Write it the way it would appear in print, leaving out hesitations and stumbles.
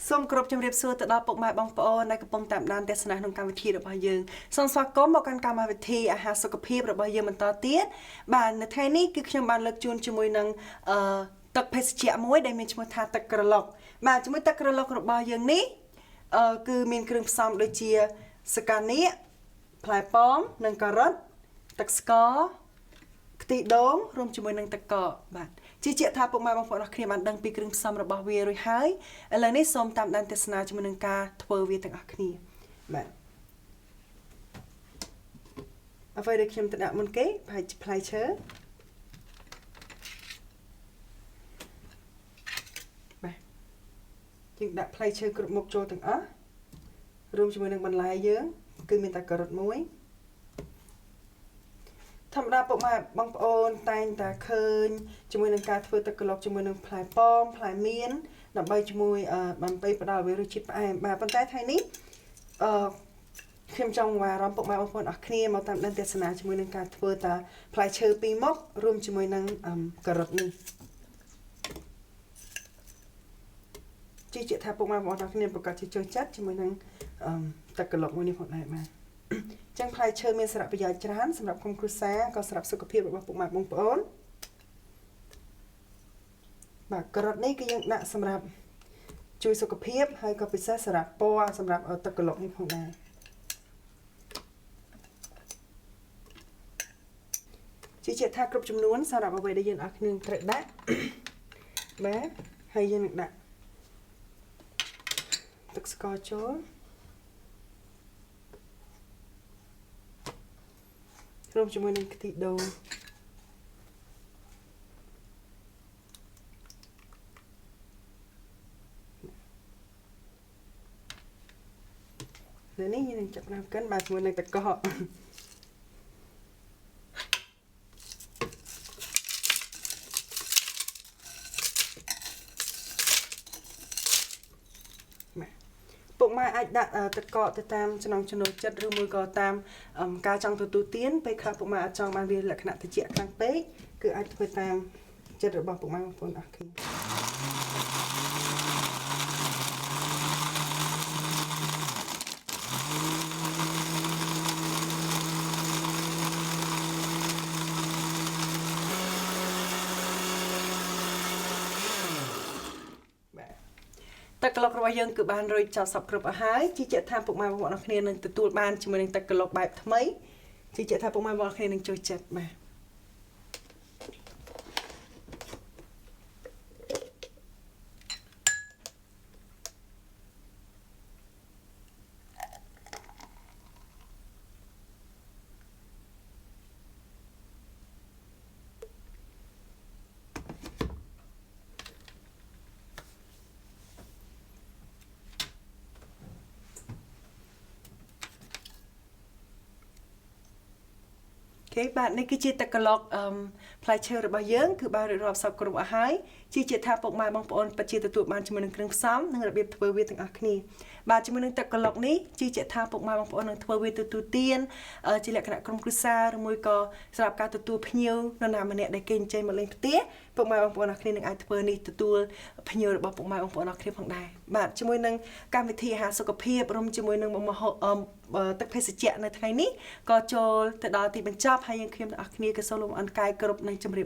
សូមគោរពជំរាបសួរទៅដល់ពុកម៉ែបងប្អូនដែលកំពុងតាមដានទស្សនាក្នុងកម្មវិធីរបស់យើងសូមស្វាគមន៍មកកាន់កម្មវិធីអាហារសុខភាពរបស់យើងបន្តទៀតបាទនៅថ្ងៃនេះគឺខ្ញុំបានលើកជូនជាមួយនឹងទឹកភេសជ្ជៈមួយដែលមានឈ្មោះថាទឹកក្រឡុកបាទជាមួយទឹកក្រឡុករបស់យើងនេះគឺមានគ្រឿងផ្សំដូចជាសកានៀកផ្លែប៉ោមនិងការ៉ុតទឹកស្ករខ្ទិះដូងរួមជាមួយនឹងទឹកកកបាទជឿជាក់ថាពុកម៉ែបងប្អូនអរគ្នាបានដឹងពីគ្រឿងផ្សំរបស់វារួចហើយឥឡូវនេះសូមតាមដានទស្សនាជាមួយនឹងការធ្វើវាទាំងអស់គ្នាបាទអ្វីដែលខ្ញុំទៅដាក់មុនគេផ្លែឈើបាទយើងដាក់ផ្លែឈើគ្រប់មុខចូលទាំងអស់រួមជាមួយនឹងបន្លែយើងគឺមានតែការ៉ុតមួយធម្មតាពុកម៉ែបងប្អូនតែងតែឃើញជាមួយនឹងការធ្វើទឹកក្រឡុកជាមួយនឹងផ្លែប៉ោមផ្លែមៀនដើម្បីជាមួយដើម្បីផ្ដល់វារសជាតិផ្អែមបាទប៉ុន្តែថ្ងៃនេះខ្ញុំចង់អារម្មណ៍ពុកម៉ែបងប្អូនអរគ្នាមកតាមដានទស្សនាជាមួយនឹងការធ្វើតាផ្លែឈើពីរមុខរួមជាមួយនឹងការ៉ុតនេះជឿជាក់ថាពុកម៉ែបងប្អូនអរគ្នាប្រកាសជាចូលចិត្តជាមួយនឹងទឹកក្រឡុកមួយនេះផងដែរបាទចឹងផ្លែឈើមានសារៈប្រយោជន៍ច្រើនសម្រាប់ក្រុមគ្រួសារក៏សម្រាប់សុខភាពរបស់ពុកម៉ែបងប្អូនបាទការ៉ុតនេះគឺយើងដាក់សម្រាប់ជួយសុខភាពហើយក៏ពិសេសសម្រាប់ពណ៌សម្រាប់ទឹកក្រឡុកនេះផងដែរជឿជាក់ថាគ្រប់ចំនួនសម្រាប់អ្វីដែលយើងអរគ្នាត្រូវដាក់បាទហើយយើងនឹងដាក់ទឹកស្ករចូលរួមជាមួយនឹងខ្ទិះដូងនេះយើងនឹងចាប់ផ្ដើមកិនបាទជាមួយនឹងទឹកកកពុកម៉ែអាចដាក់ទឹកកកទៅតាមចំណង់ចំណូលចិត្តឬមួយក៏តាមការចង់ទទួលទានពេលខ្លះពុកម៉ែអាចចង់បានវាលក្ខណៈត្រជាក់ខ្លាំងពេកគឺអាចធ្វើតាមចិត្តរបស់ពុកម៉ែបងប្អូនអរគ្នាទឹកក្រឡុករបស់យើងគឺបានរួចចោលសពគ្រប់អស់ហើយជឿជាក់ថាពុកម៉ែបងប្អូនអរគ្នានឹងទទួលបានជាមួយនឹងទឹកក្រឡុកបែបថ្មីជឿជាក់ថាពុកម៉ែបងប្អូនអរគ្នានឹងចូលចិត្តបាទគេបាទនេះគឺជាទឹកក្រឡុកផ្លែឈើរបស់យើងគឺបានរៀបរាប់សពគ្រប់អស់ហើយជឿជាក់ថាពុកម៉ែបងប្អូនពិតជាទទួលបានជាមួយនឹងគ្រឿងផ្សំនិងរបៀបធ្វើវាទាំងអស់គ្នាបាទជាមួយនឹងទឹកក្រឡុកនេះជឿជាក់ថាពុកម៉ែបងប្អូននឹងធ្វើវាទទួលទានជាលក្ខណៈក្រុមគ្រួសារឬមួយក៏សម្រាប់ការទទួលភ្ញៀវនរណាម្នាក់ដែលគេអញ្ជើញមកលេងផ្ទះពុកម៉ែបងប្អូនអរគ្នានឹងអាចធ្វើនេះទទួលភ្ញៀវរបស់ពុកម៉ែបងប្អូនអរគ្នាផងដែរបាទជាមួយនឹងកម្មវិធីអាហារសុខភាពរួមជាមួយនឹងទឹកភេសជ្ជៈនៅថ្ងៃនេះក៏ចូលទៅដល់ទីបញ្ចប់ហើយយើងខ្ញុំទាំងអស់គ្នាក៏សូមលំអរកាយគ្រប់នឹងជម្រាប